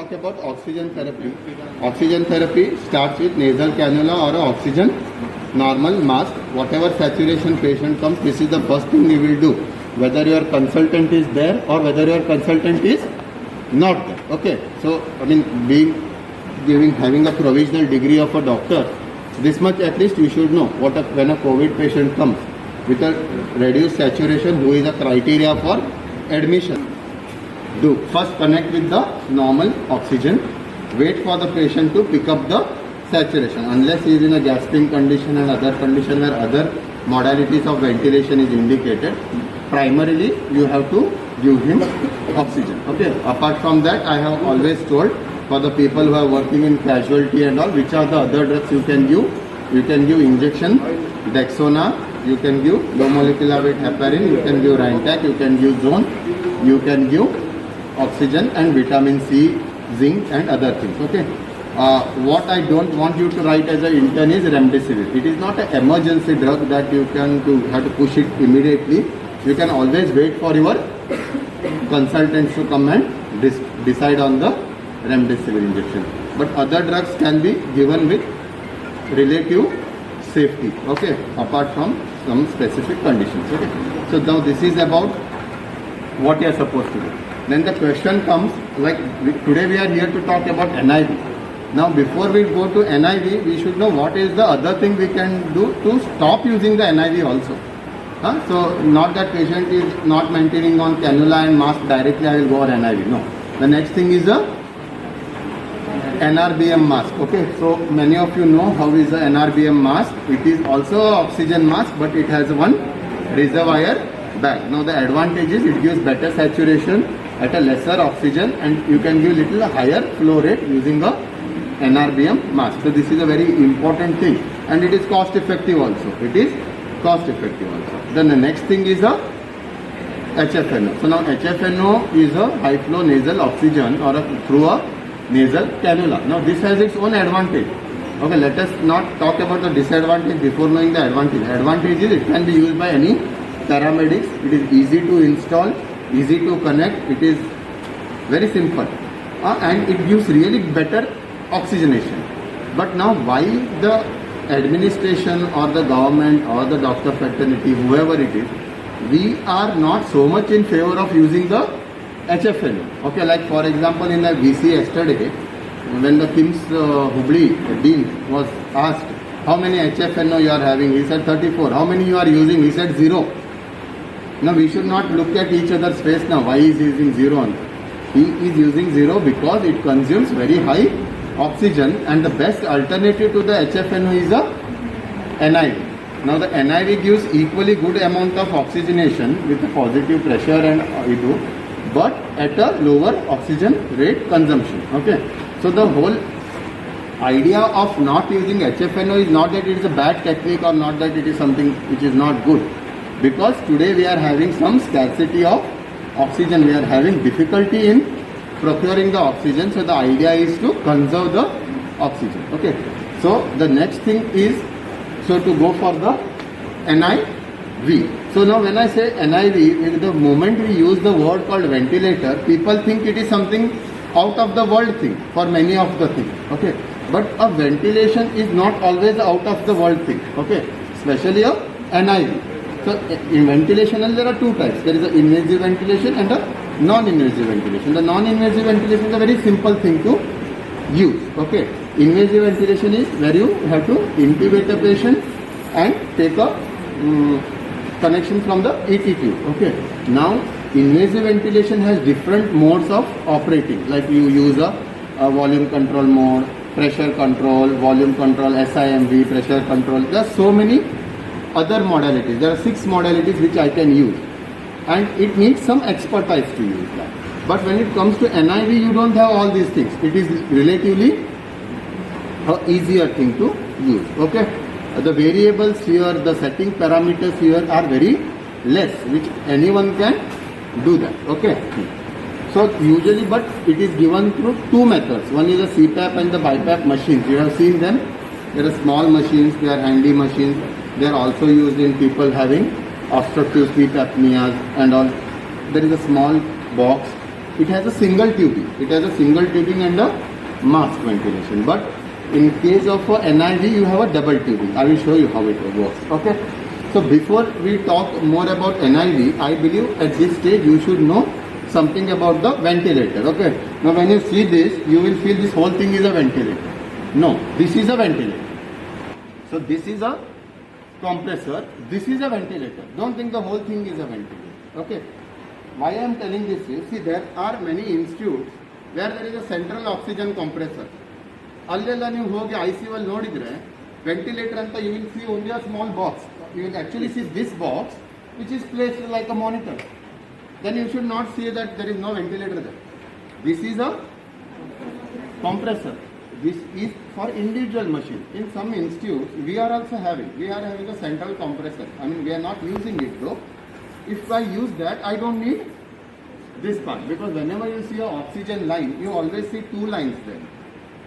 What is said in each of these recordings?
talk about oxygen therapy. Oxygen therapy starts with nasal cannula or a oxygen normal mask. Whatever saturation patient comes, this is the first thing we will do. Whether your consultant is there or whether your consultant is not there. Okay. So, I mean, having a provisional degree of a doctor, this much at least you should know when a COVID patient comes with a reduced saturation, who is a criteria for admission. Do first connect with the normal oxygen, wait for the patient to pick up the saturation. Unless he is in a gasping condition and other condition where other modalities of ventilation is indicated, primarily you have to give him oxygen. Okay. Apart from that, I have always told for the people who are working in casualty and all, which are the other drugs you can give. You can give injection, Dexona, you can give low molecular weight heparin, you can give Rantac, you can give Zone, you can give oxygen and vitamin C, zinc and other things. Okay. What I don't want you to write as an intern is Remdesivir. It is not an emergency drug that you have to push it immediately. You can always wait for your consultants to come and decide on the Remdesivir injection. But other drugs can be given with relative safety. Okay. Apart from some specific conditions. Okay. So now this is about what you are supposed to do. Then the question comes, like today we are here to talk about NIV. Now before we go to NIV, we should know what is the other thing we can do to stop using the NIV also. So not that patient is not maintaining on cannula and mask, directly I will go on NIV. No. The next thing is a NRBM mask. Okay. So many of you know how is the NRBM mask. It is also an oxygen mask, but it has one reservoir bag. Now the advantage is it gives better saturation at a lesser oxygen and you can give little higher flow rate using a NRBM mask. So this is a very important thing and it is cost effective also. It is cost effective also. Then the next thing is a HFNO. So now HFNO is a high flow nasal oxygen or through a nasal cannula. Now this has its own advantage. Okay, let us not talk about the disadvantage before knowing the advantage. Advantage is it can be used by any paramedics. It is easy to install, easy to connect. It is very simple and it gives really better oxygenation. But now why the administration or the government or the doctor fraternity, whoever it is, we are not so much in favor of using the HFNO. Okay, like for example in the VC yesterday, when the KIMS Hubli dean was asked how many HFNO you are having, he said 34. How many you are using? He said 0. Now we should not look at each other's face now. Why is he using 0? He is using 0 because it consumes very high oxygen and the best alternative to the HFNO is a NIV. Now the NIV gives equally good amount of oxygenation with a positive pressure and but at a lower oxygen rate consumption. Okay. So the whole idea of not using HFNO is not that it is a bad technique or not that it is something which is not good. Because today we are having some scarcity of oxygen. We are having difficulty in procuring the oxygen. So the idea is to conserve the oxygen. Okay. So the next thing is to go for the NIV. So now when I say NIV, the moment we use the word called ventilator, people think it is something out of the world thing for many of the things. Okay. But a ventilation is not always out of the world thing. Okay. Especially a NIV. So in ventilation there are two types. There is an invasive ventilation and a non-invasive ventilation. The non-invasive ventilation is a very simple thing to use. Okay. Invasive ventilation is where you have to intubate a patient and take a connection from the ET tube. Okay. Now invasive ventilation has different modes of operating. Like you use a volume control mode, pressure control, volume control, SIMV, pressure control. There are so many other modalities. There are 6 modalities which I can use and it needs some expertise to use that. But when it comes to NIV, you don't have all these things. It is relatively an easier thing to use. Okay. The variables here, the setting parameters here are very less, which anyone can do that. Okay. So usually, but it is given through 2 methods. One is the CPAP and the BiPAP machines. You have seen them. There are small machines, they are handy machines. They are also used in people having obstructive sleep apneas and all. There is a small box it has a single tubing. It has a single tubing and a mask ventilation. But in case of NIV, you have a double tubing. I will show you how it works. Okay. So before we talk more about NIV, I believe at this stage you should know something about the ventilator. Okay. Now when you see this, you will feel this whole thing is a ventilator. No, this is a ventilator. So this is a compressor. This is a ventilator. Don't think the whole thing is a ventilator. Okay. Why I am telling this is, see, there are many institutes where there is a central oxygen compressor. ಅಲ್ಲೆಲ್ಲ ನೀವು ಹೋಗಿ ICU ಅಲ್ಲಿ ನೋಡಿದ್ರೆ ventilator ಅಂತ you will see only a small box. You will actually see this box which is placed like a monitor. Then you should not see that there is no ventilator there. This is a compressor. This is for individual machine. In some institutes we are having a central compressor. I mean, we are not using it though. If I use that, I don't need this part, because whenever you see a oxygen line, you always see two lines there.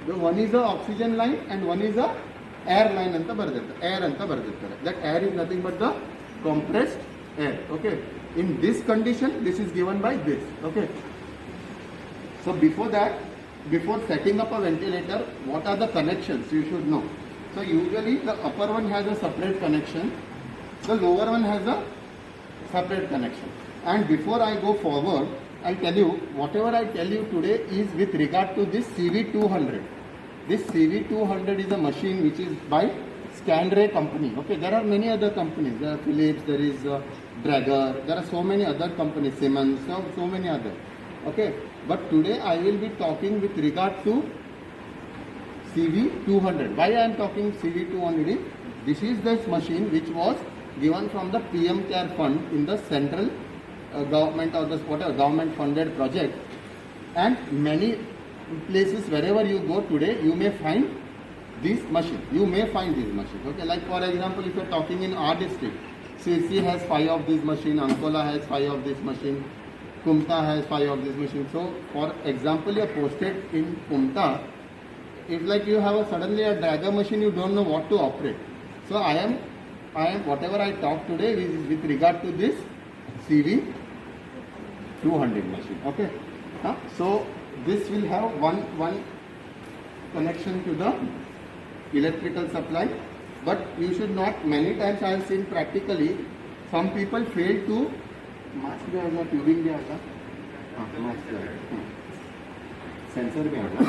The one is a oxygen line and one is a air line anta bardirutte. Air anta bardiruttare. That air is nothing but the compressed air. Okay. In this condition, this is given by this. Okay. So before that, before setting up a ventilator, what are the connections you should know? So usually the upper one has a separate connection. The lower one has a separate connection. And before I go forward, I'll tell you, whatever I tell you today is with regard to this CV200. This CV200 is a machine which is by Scanray company. Okay, there are many other companies. There are Philips, there is Draeger, there are so many other companies, Siemens, so many other. Okay, but today I will be talking with regard to CV200. Why I am talking CV200? This is this machine which was given from the PM Care Fund in the central government or the whatever government funded project, and many places wherever you go today you may find this machine. Okay, like for example, if you are talking in our district, CC has 5 of this machine, Ankola has 5 of this machine, Kumta has 5 of this machine. So for example, you are posted in Kumta, if like you have suddenly a Draeger machine, you don't know what to operate. So I am whatever I talk today is with regard to this CV200 machine. Okay. So this will have one connection to the electrical supply, but you should not. Many times I have seen practically some people fail to mask भी आएगा, tubing भी आएगा, mask sensor भी आएगा,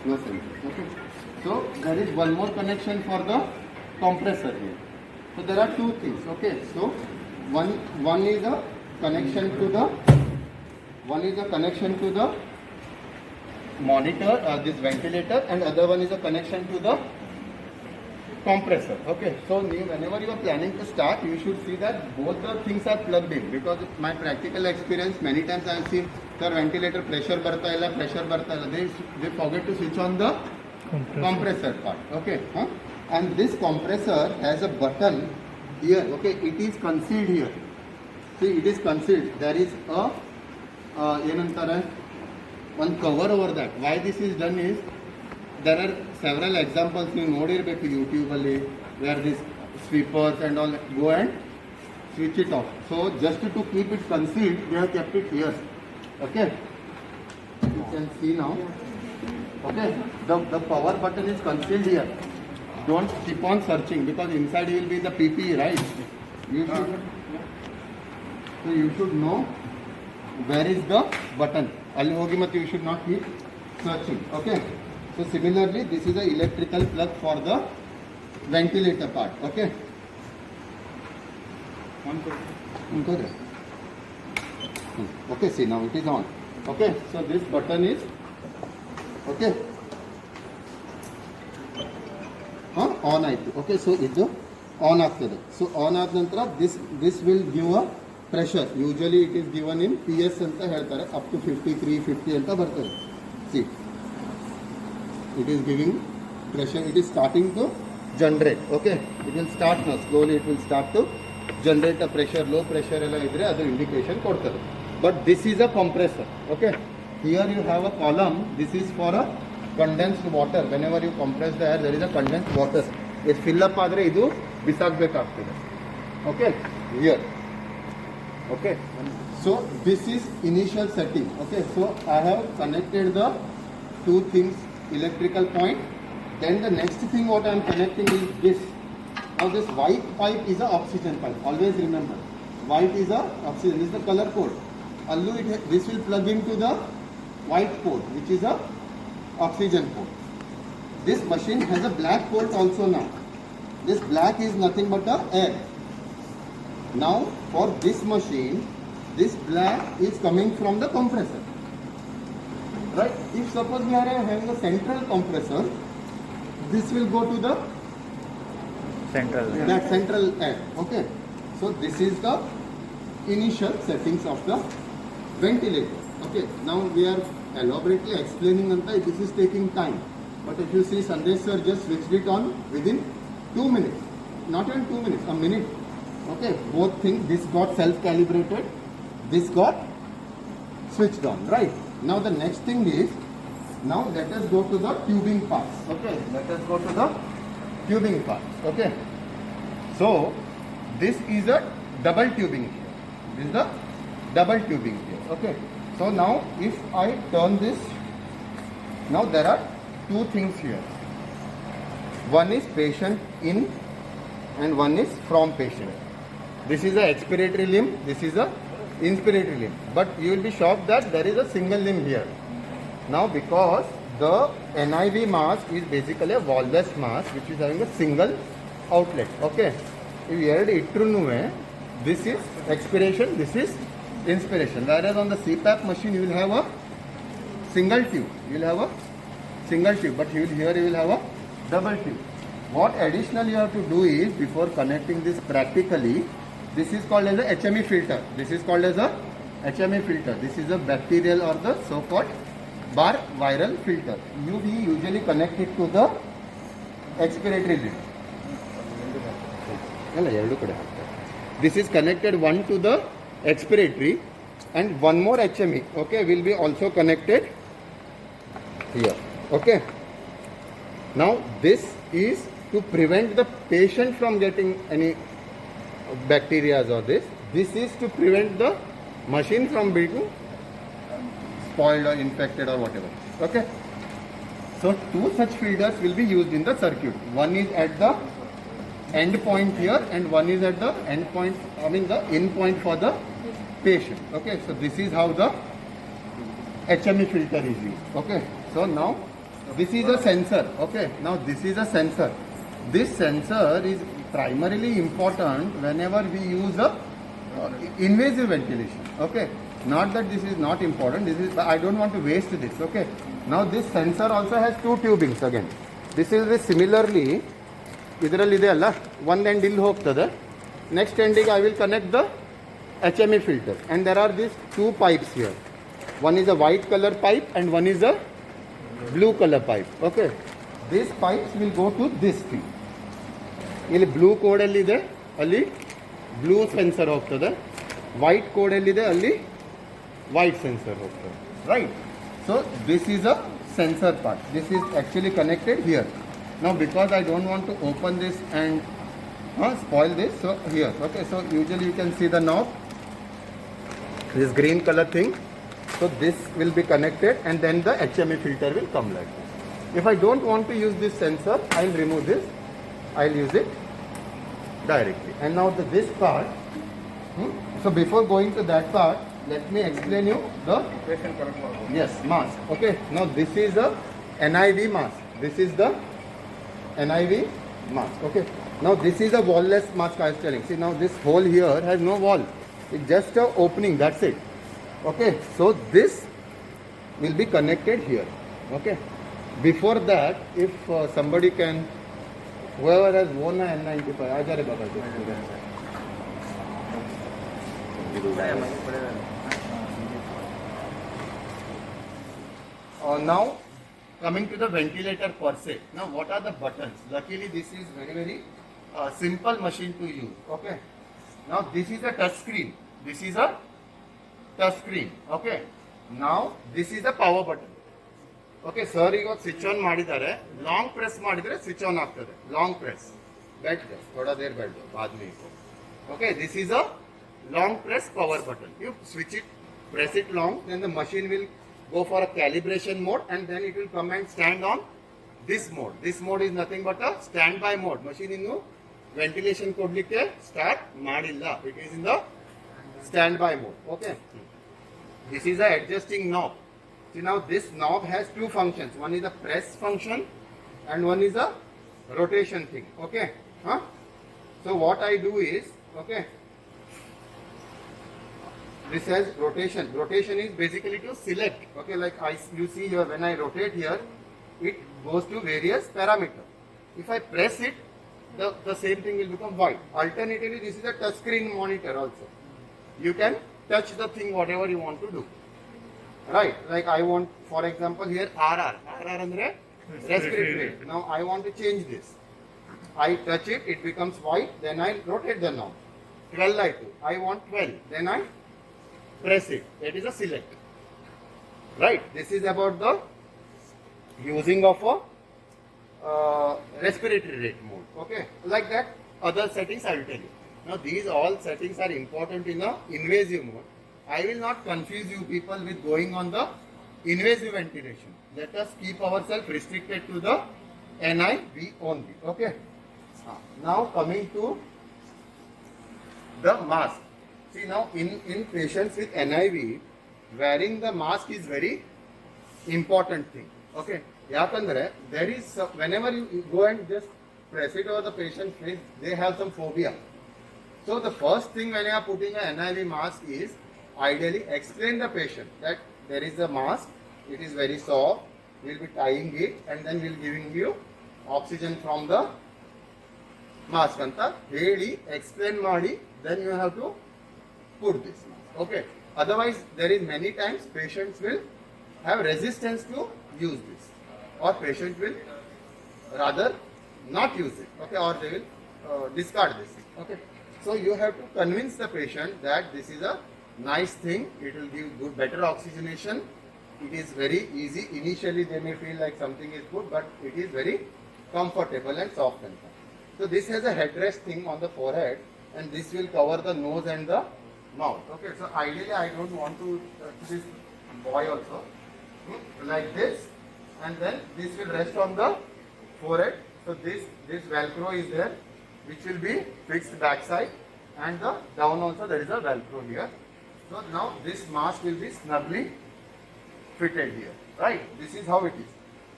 flow sensor. Okay. So there is one more connection for the compressor here. So there are two things. Okay. So one is a connection to the monitor, this ventilator, and other one is a connection to the compressor. Okay. So whenever you are planning to start, you should see that both the things are plugged in, because my practical experience, many times I have seen the ventilator pressure barta illa, they forget to switch on the compressor part. Okay. And this compressor has a button here. Okay, it is concealed here. See, it is concealed. There is a one cover over that. Why this is done is, there are several examples you nodirbeku YouTube alli, where these sweepers and all go and switch it off. So just to keep it concealed, they have kept it here. Okay, you can see now. Okay, the power button is concealed here. Don't keep on searching, because inside you will be the PPE, right? You should know where is the button. Ali hogi mat, you should not keep searching. Okay. So similarly, this is the electrical plug for the ventilator part. Okay. Okay. See, now it is on. Okay. So this button is okay. On ಆಯಿತು. Okay, so ಇದು on ಆಗ್ತದೆ. So on ಆದ ನಂತರ this will give a pressure. Usually it is given in PS ಅಂತ ಹೇಳ್ತಾರೆ, up to 53, 50 ಅಂತ ಬರ್ತದೆ. See, it is giving pressure. It is starting to generate. Okay, it will start now. Slowly it will start to generate a pressure. Low pressure ಎಲ್ಲ ಇದ್ರೆ ಅದು indication ಕೊಡ್ತದೆ. But this is a compressor. Okay, here you have a column. This is for a condensed water. Whenever you compress the air, there is a condensed water. It fill up ಆದರೆ ಇದು ಬಿಸಾಕಬೇಕಾಗ್ತದೆ. Okay, here Okay. So this is initial setting. Okay. So I have connected the two things, electrical point. Then the next thing what I am connecting is this. Now this white pipe is a oxygen pipe. Always remember, white is a oxygen. This is the color code. Allu this will plug into the white port, which is a oxygen port. This machine has a black port also now. This black is nothing but the air. Now for this machine, this black is coming from the compressor. Right? If suppose we are having a central compressor, this will go to the central air. Okay. So this is the initial settings of the ventilator. Okay. Now we are elaborately explaining anta, this is taking time. But if you see, Sandesh sir just switched it on within 2 minutes. Not even 2 minutes, a minute. Okay, both things, this got self-calibrated, this got switched on, right? Now the next thing is, now let us go to the tubing parts. Okay, let us go to the tubing parts. Okay. So, this is a double tubing here. This is the double tubing here. Okay. So now if I turn this, now there are two things here. One is patient in and one is from patient. This is a expiratory limb, this is a inspiratory limb. But you will be shocked that there is a single limb here. Now because the NIV mask is basically a wall-less mask which is having a single outlet. Okay. If you heard it, this is expiration, this is inspiration. Whereas on the CPAP machine you will have a single tube. You will have a single tube, but here you will have a double tube. What additional you have to do is, before connecting this practically, this is called as a HME filter. This is called as a HME filter. This is a bacterial or the so-called bar viral filter. We usually connect it to the expiratory limb. This is connected one to the expiratory and one more HME, okay, will be also connected here. Okay. Now this is to prevent the patient from getting any bacteria or this. This is to prevent the machine from being spoiled or infected or whatever. Okay. So two such filters will be used in the circuit. One is at the end point here and one is at the end point, the in point for the patient. Okay. So this is how the HME filter is used. Okay. So now this is a sensor. Okay. Now this is a sensor. This sensor is primarily important whenever we use a invasive ventilation. Okay. Not that this is not important. This is, I don't want to waste this. Okay. Now this sensor also has two tubings again. This is similarly. ಇದರಲ್ಲಿದೆ ಅಲ್ಲ one end ಇಲ್ಲಿ ಹೋಗ್ತದೆ next end I will connect the HME filter and there are these two pipes here. One is a white color pipe and one is a blue color pipe. Okay, these pipes will go to this thing. ಇಲ್ಲಿ blue code ಅಲ್ಲಿ ಇದೆ, ಅಲ್ಲಿ blue sensor ಹೋಗ್ತದೆ. White code ಅಲ್ಲಿ ಇದೆ, ಅಲ್ಲಿ white sensor ಹೋಗ್ತದೆ. Right. So this is a sensor part. This is actually connected here. Now because I don't want to open this and spoil this, so here. Okay, so usually you can see the knob, this green color thing. So this will be connected and then the HME filter will come like this. If I don't want to use this sensor, I'll remove this. I'll use it directly. And now this part. So before going to that part, let me explain you the mask. Okay, now this is a NIV mask. This is the NIV mask. Okay, now this is a wall-less mask I was telling. See, now this hole here has no wall. It's just a opening, that's it. Okay, so this will be connected here. Okay, before that, if somebody can, whoever has worn a N95, Ajare Baba. Now coming to the ventilator per se. Now what are the buttons? Luckily this is very simple machine to use. Okay. Now this is a touch screen. This is a touch screen. Okay. Now this is a power button. Okay, sir ಈಗ switch on ಮಾಡಿದ್ದಾರೆ. Long press ಮಾಡಿದ್ರೆ switch on ಆಗ್ತದೆ. Long press. बैठ जाओ, थोड़ा देर बैठ जाओ, बाद में. Okay, this is a long press power button. You switch it, press it long, then the machine will go for a calibration mode and then it will come and stand on this mode. This mode is nothing but a standby mode. Machine innu ventilation kodlikke start madilla. It is in the standby mode. Okay. This is a adjusting knob. See, now this knob has two functions. One is a press function and one is a rotation thing. Okay. Huh? So what I do is, okay, this has rotation. Rotation is basically to select. Okay, like you see here, when I rotate here, it goes to various parameters. If I press it, the same thing will become white. Alternatively, this is a touch screen monitor also. You can touch the thing whatever you want to do. Right, like I want, for example, here RR. RR andre respiratory rate. Now I want to change this. I touch it, it becomes white, then I rotate the knob. 12 I do. I want 12, then I press it. That is a select. Right, this is about the using of a respiratory rate mode. Okay, like that, other settings I will tell you. Now these all settings are important in the invasive mode. I will not confuse you people with going on the invasive ventilation. Let us keep ourselves restricted to the NIV only. Okay. Now coming to the mask. See, now in patients with NIV, wearing the mask is very important thing. Okay. Yakandre, there is whenever you go and just press it over the patient's face, they have some phobia. So the first thing when you are putting an NIV mask is ideally explain the patient that there is a mask, it is very soft, we will be tying it and then we will giving you oxygen from the mask anta heli explain ಮಾಡಿ, then you have to put this mask. Okay. Otherwise there is many times patients will have resistance to use this, or patient will rather not use it. Okay, or they will discard this. Okay. So you have to convince the patient that this is a nice thing, it will give good, better oxygenation. It is very easy. Initially they may feel like something is good, but it is very comfortable and soft and fun. So this has a headrest thing on the forehead and this will cover the nose and the mouth. Okay, so ideally I don't want to touch this boy also. Like this, and then this will rest on the forehead. So this velcro is there, which will be fixed backside, and the down also there is a velcro here. So now this mask will be snugly fitted here, right? This is how it is.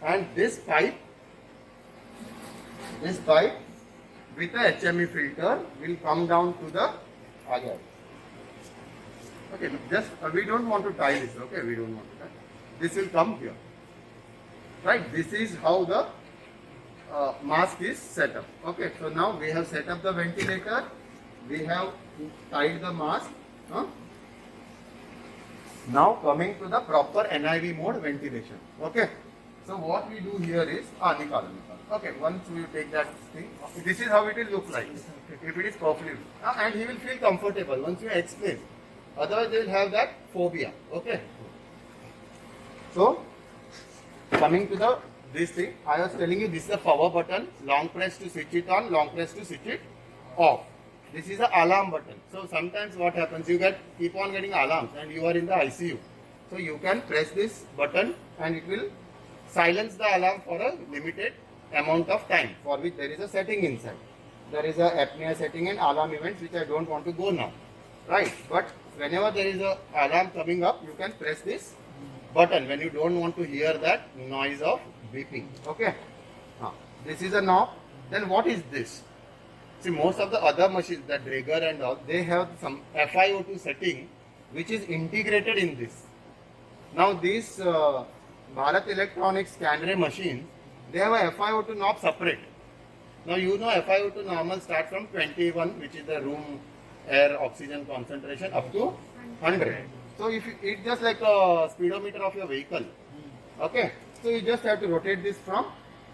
And this pipe with a HME filter will come down to the other. Okay, just we don't want to tie this. Okay, we don't want to tie. This will come here, right? This is how the mask is set up. Okay, so now we have set up the ventilator. We have tied the mask. Now coming to the proper NIV mode ventilation. Okay. So what we do here is nikalo. Okay, once we take that thing, this is how it will look like. If it is properly, and he will feel comfortable once you explain. Otherwise they will have that phobia. Okay. So coming to this thing, I was telling you this is a power button. Long press to switch it on, long press to switch it off. This is an alarm button. So sometimes what happens, you keep on getting alarms and you are in the ICU. So you can press this button and it will silence the alarm for a limited amount of time, for which there is a setting inside. There is a apnea setting and alarm events, which I don't want to go now. Right? But whenever there is a alarm coming up, you can press this button when you don't want to hear that noise of beeping. Okay? This is a knob. Then what is this? See, most of the other machines, the Draeger and all, they have some FiO2 setting which is integrated in this. Now these Bharat Electronics Scanray machines, they have a FiO2 knob separate. Now you know FiO2 normal start from 21, which is the room air oxygen concentration, up to 100. So if it's just like a speedometer of your vehicle. Okay. So you just have to rotate this from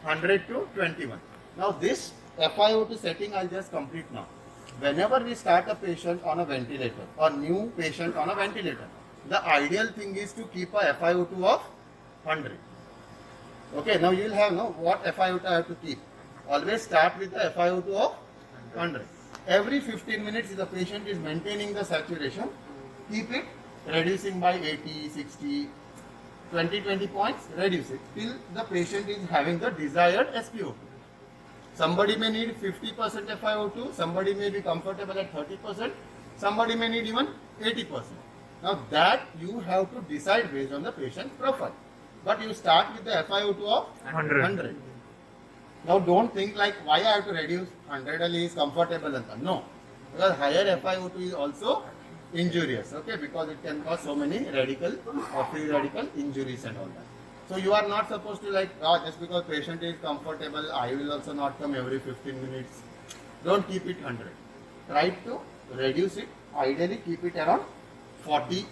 100 to 21. Now this FiO2 setting I'll just complete now. Whenever we start a patient on a ventilator or new patient on a ventilator, the ideal thing is to keep a FiO2 of 100. Okay, now you will have what FiO2 I have to keep. Always start with the FiO2 of 100. every 15 minutes if the patient is maintaining the saturation, keep it reducing by 80, 60, 20 points, reduce it till the patient is having the desired SpO2. Somebody may need 50% FiO2, somebody may be comfortable at 30%, somebody may need even 80%. Now that you have to decide based on the patient profile. But you start with the FiO2 of 100. Now don't think like why I have to reduce 100 only is comfortable and no. Because higher FiO2 is also injurious, okay, because it can cause so many radical or free radical injuries and all that. So you are not supposed to like, just because patient is comfortable, I will also not come every 15 minutes. Don't keep it 100. Try to reduce it. Ideally keep it around 40.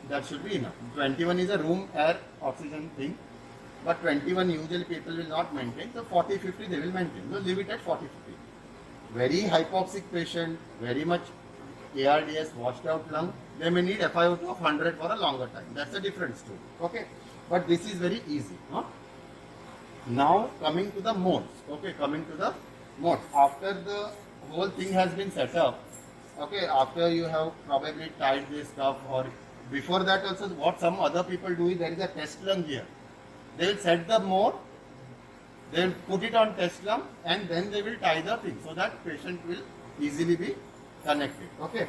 That should be enough. 21 is a room air oxygen thing. But 21 usually people will not maintain. So 40, 50 they will maintain. So leave it at 40, 50. Very hypoxic patient, very much ARDS, washed out lung, they may need FiO2 of 100 for a longer time. That's a different story. Okay. But this is very easy. Huh? Now coming to the modes. Okay, coming to the modes. After the whole thing has been set up, okay, after you have probably tied this stuff or before that also what some other people do is there is a test lung here. They will set the mode, they will put it on test lung and then they will tie the thing so that patient will easily be connected. Okay.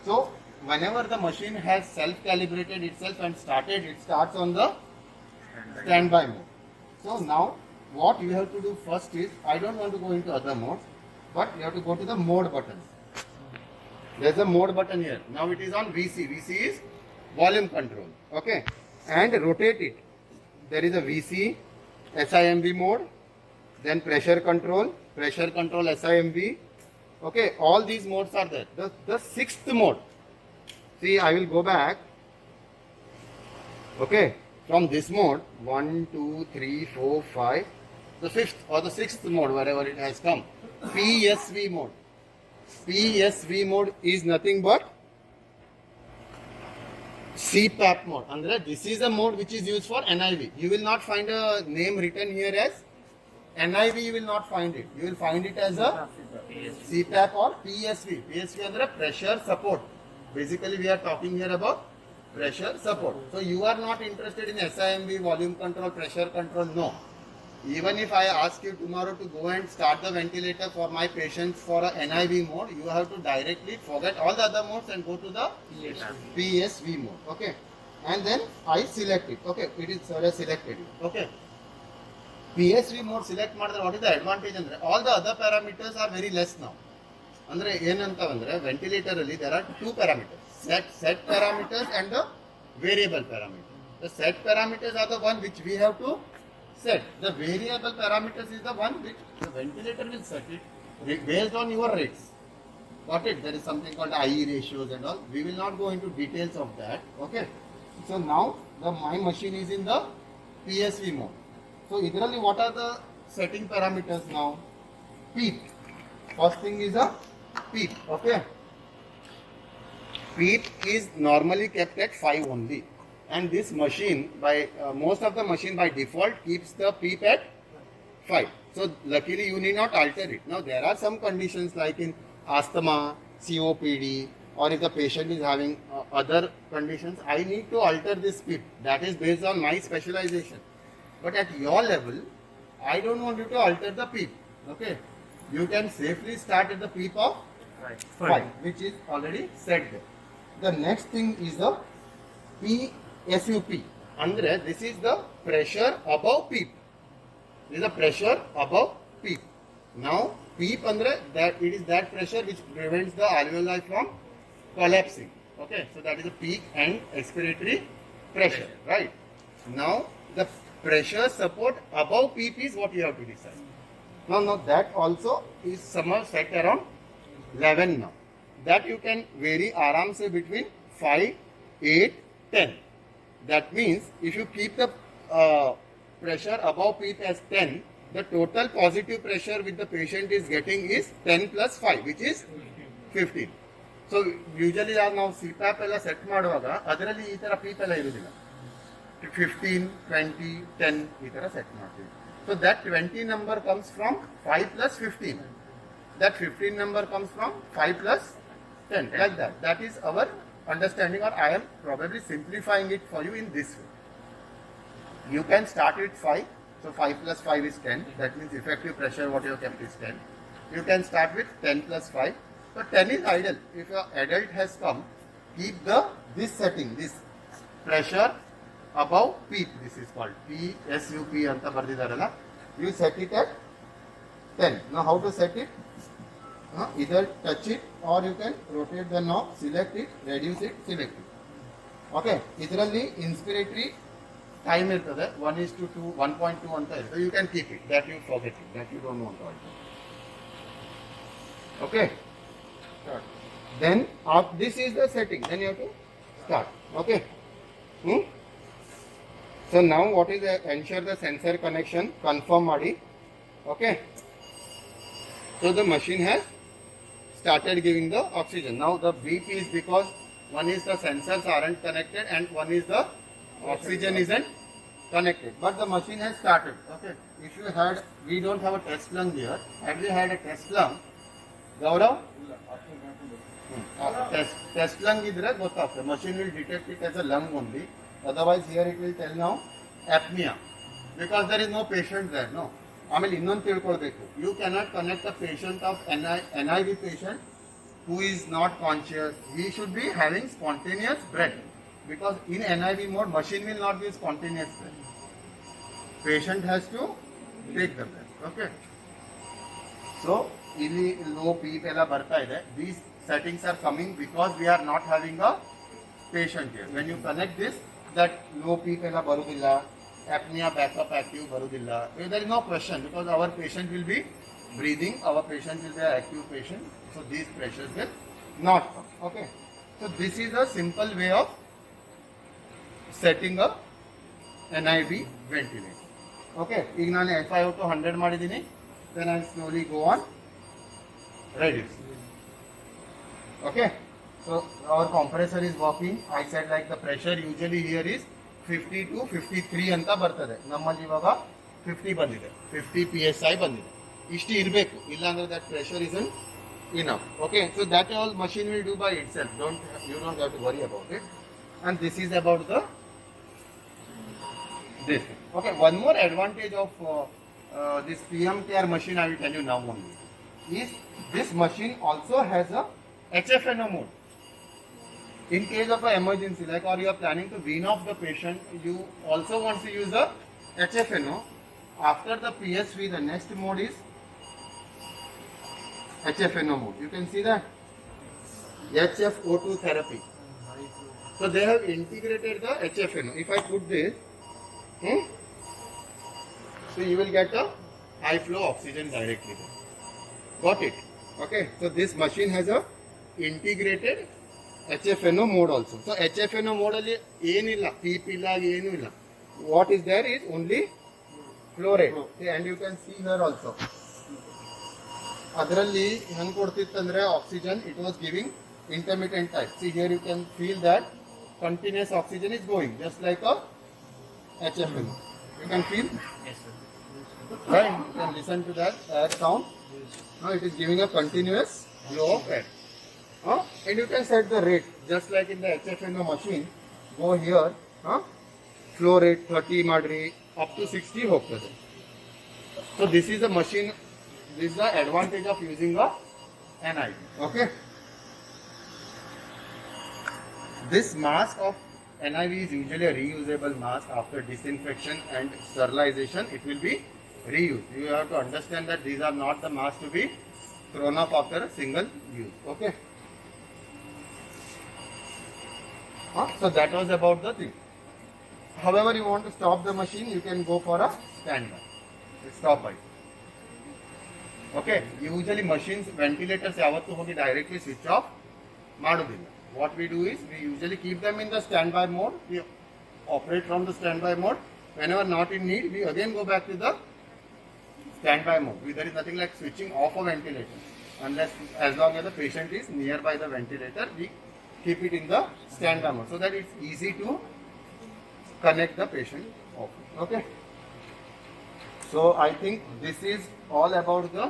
So whenever the machine has self-calibrated itself and started, it starts on the standby mode. So now what you have to do first is, I don't want to go into other modes, but you have to go to the mode button. There's a mode button here. Now it is on VC. VC is volume control. Okay. And rotate it. There is a VC, SIMV mode, then pressure control SIMV. Okay, all these modes are there. The sixth mode. See, I will go back. Okay, from this mode, 1, 2, 3, 4, 5, the fifth or the sixth mode, wherever it has come. PSV mode. PSV mode is nothing but CPAP mode. Andre, this is a mode which is used for NIV. You will not find a name written here as NIV, you will not find it. You will find it as a CPAP or PSV. PSV under pressure support. Basically, we are talking here about pressure support. So, you are not interested in SIMV, volume control, pressure control. No. Even if I ask you tomorrow to go and start the ventilator for my patients for a NIV mode, you have to directly forget all the other modes and go to the PSV mode. Okay. And then I select it. Okay. It is selected. Okay. PSV mode select ಮಾಡಿದ್ರೆ what is the advantage ಅಂದ್ರೆ all the other parameters are very less now. ಅಂದ್ರೆ ಏನಂತ ಅಂದ್ರೆ ventilator ಅಲ್ಲಿ there are two parameters, set parameters and the variable parameter. The set parameters are the one which we have to set. The variable parameters is the one which the ventilator will set it based on your rates. Got it? There is something called IE ratios and all. We will not go into details of that. Okay. So now my machine is in the PSV mode. So, ideally, what are the setting parameters now? PEEP. First thing is a PEEP. Okay. PEEP is normally kept at 5 only. And this machine, by most of the machine by default keeps the PEEP at 5. So, luckily you need not alter it. Now, there are some conditions like in asthma, COPD, or if the patient is having other conditions, I need to alter this PEEP. That is based on my specialization. But at your level, I don't want you to alter the PEEP. Okay. You can safely start at the PEEP of 5, which is already set there. The next thing is the PSUP. Andre, this is the pressure above PEEP. This is the pressure above PEEP. Now, PEEP andre, that it is that pressure which prevents the alveoli from collapsing. Okay. So that is the peak and expiratory pressure. Right. Now, the pressure support above PEEP is what you have to decide. Now that also is somehow set around 11 now. That you can vary aram se between 5, 8, 10. That means if you keep the pressure above PEEP as 10, the total positive pressure which the patient is getting is 10 plus 5, which is 15. So usually now CPAP ಎಲ್ಲ set ಮಾಡುವಾಗ ಅದರಲ್ಲಿ ಈ ತರ PEEP ಎಲ್ಲ ಇರುವುದಿಲ್ಲ. 15, 20, 10 ಈ ತರ set ಮಾಡ್ತೀವಿ. So that 20 number comes from 5 plus 15. that 15 number comes from 5 plus 10, like that. That is our understanding, or I am probably simplifying it for you in this way. You can start with 5, so 5 plus 5 is 10, that means effective pressure what you have kept is 10. You can start with 10 plus 5, so 10 is ideal. If an adult has come, keep this setting, this pressure above PEEP, this is called PSUP anta bardidaralla. You set it at 10. Now how to set it? Either touch it or you can rotate the knob, select it, reduce it, select it. Okay, ಇದರಲ್ಲಿ inspiratory time ಇರ್ತದೆ 1:2, 1.2 ಅಂತ ಇರ್ತದೆ. You can keep it, that you forget it, that you don't want to alter. Okay, then this is the setting, then you have to start. Okay. So now what is ensure the sensor connection, confirm ಮಾಡಿ. Okay, so the machine has started giving the oxygen. Now the beep is because one is the sensors aren't connected and one is the oxygen isn't connected, but the machine has started. Okay, if you had, we don't have a test lung here. Had we had a test lung, Gaurav? Test lung idre gottagtade, machine will detect it as a lung only. Otherwise here it will tell now apnea, because there is no patient there. No, ಆಮೇಲೆ ಇನ್ನೊಂದು ತಿಳ್ಕೊಳ್ಬೇಕು, you cannot connect a patient of NIV patient who is not conscious. He should be having spontaneous breath, because in NIV mode machine will not give spontaneous breath. Patient has to take the breath. Okay, so ಇಲ್ಲಿ low PEEP ಎಲ್ಲ ಬರ್ತಾ ಇದೆ. These settings are coming because we are not having a patient here. When you connect this, that low PEEP ಎಲ್ಲ ಬರುವುದಿಲ್ಲ, apnea backup active ಬರುವುದಿಲ್ಲ. There is no question, because our patient will be breathing, our patient will be an active patient, so these pressures will not come. Okay, so this is a simple way of setting up NIV ventilator. Okay, ಈಗ ನಾನು FiO2 100 ಮಾಡಿದ್ದೀನಿ, then I slowly go on reduce. Okay, so our compressor is working. I said like the pressure usually here is 50 to 53 ಅಂತ ಬರ್ತದೆ. ನಮ್ಮಲ್ಲಿ ಇವಾಗ 50 ಬಂದಿದೆ, 50 PSI ಬಂದಿದೆ. ಇಷ್ಟು ಇರಬೇಕು, ಇಲ್ಲ ಅಂದ್ರೆ that pressure isn't enough. Okay, so that all machine will do by itself. You don't have to worry about it. And this is about this. Okay, one more advantage of this PM Care machine I will tell you now only is this machine also has a HFNO mode. In case of an emergency, like, or you are planning to wean off the patient, you also want to use a HFNO. After the PSV, the next mode is HFNO mode. You can see that HFO2 therapy. So they have integrated the HFNO. If I put this, so you will get a high flow oxygen directly there. Got it? Okay, so this machine has a integrated HFNO mode also. So HFNO mode alli ಏನilla, PEEP illa, ಏನು ಇಲ್ಲ. What is there is only flow rate. See, and you can see here also. ಅದರಲ್ಲಿ ಹೆಂಗೆ ಕೊಡ್ತಿತ್ತಂದ್ರೆ oxygen, it was giving intermittent type. See here you can feel that continuous oxygen is going, just like a HFNO. You can feel? Yes, sir. Right? You can listen to that air sound. Now it is giving a continuous flow of air. And you can set the rate, just like in the HFNO machine. Go here, flow rate 30 madri, up to 60 ಹೋಗ್ತದೆ. So this is a machine, this is the advantage of using a NIV. Okay. This mask of NIV is usually a reusable mask. After disinfection and sterilization, it will be reused. You have to understand that these are not the masks to be thrown off after a single use. Okay. So that was about the thing. However, you want to stop the machine, you can go for a standby. Stop by. Okay. Usually machines, ventilators ಯಾವತ್ತೂ ಹೋಗಿ directly switch off ಮಾಡೋದಿಲ್ಲ. What we do is we usually keep them in the standby mode. We operate from the standby mode. Whenever not in need, we again go back to the standby mode. There is nothing like switching off a ventilator, unless as long as the patient is nearby the ventilator, we keep it in the standby mode so that it's easy to connect the patient off. Okay. So I think this is all about the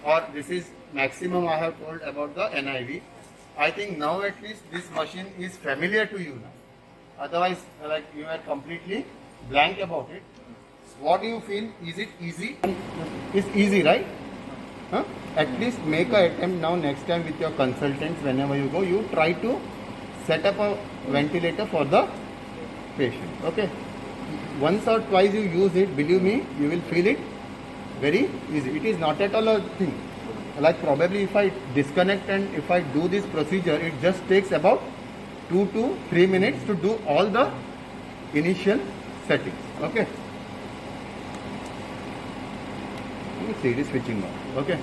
or this is maximum I have told about the NIV. I think now at least this machine is familiar to you now. Otherwise, like you are completely blank about it. What do you feel? Is it easy? It's easy, right? Huh? At least make an attempt now next time with your consultants. Whenever you go, you try to set up a ventilator for the patient. Okay? Once or twice you use it, believe me, you will feel it very easy. It is not at all a thing. Like probably if I disconnect and if I do this procedure, it just takes about 2 to 3 minutes to do all the initial settings. Okay? See, it is switching on. Okay?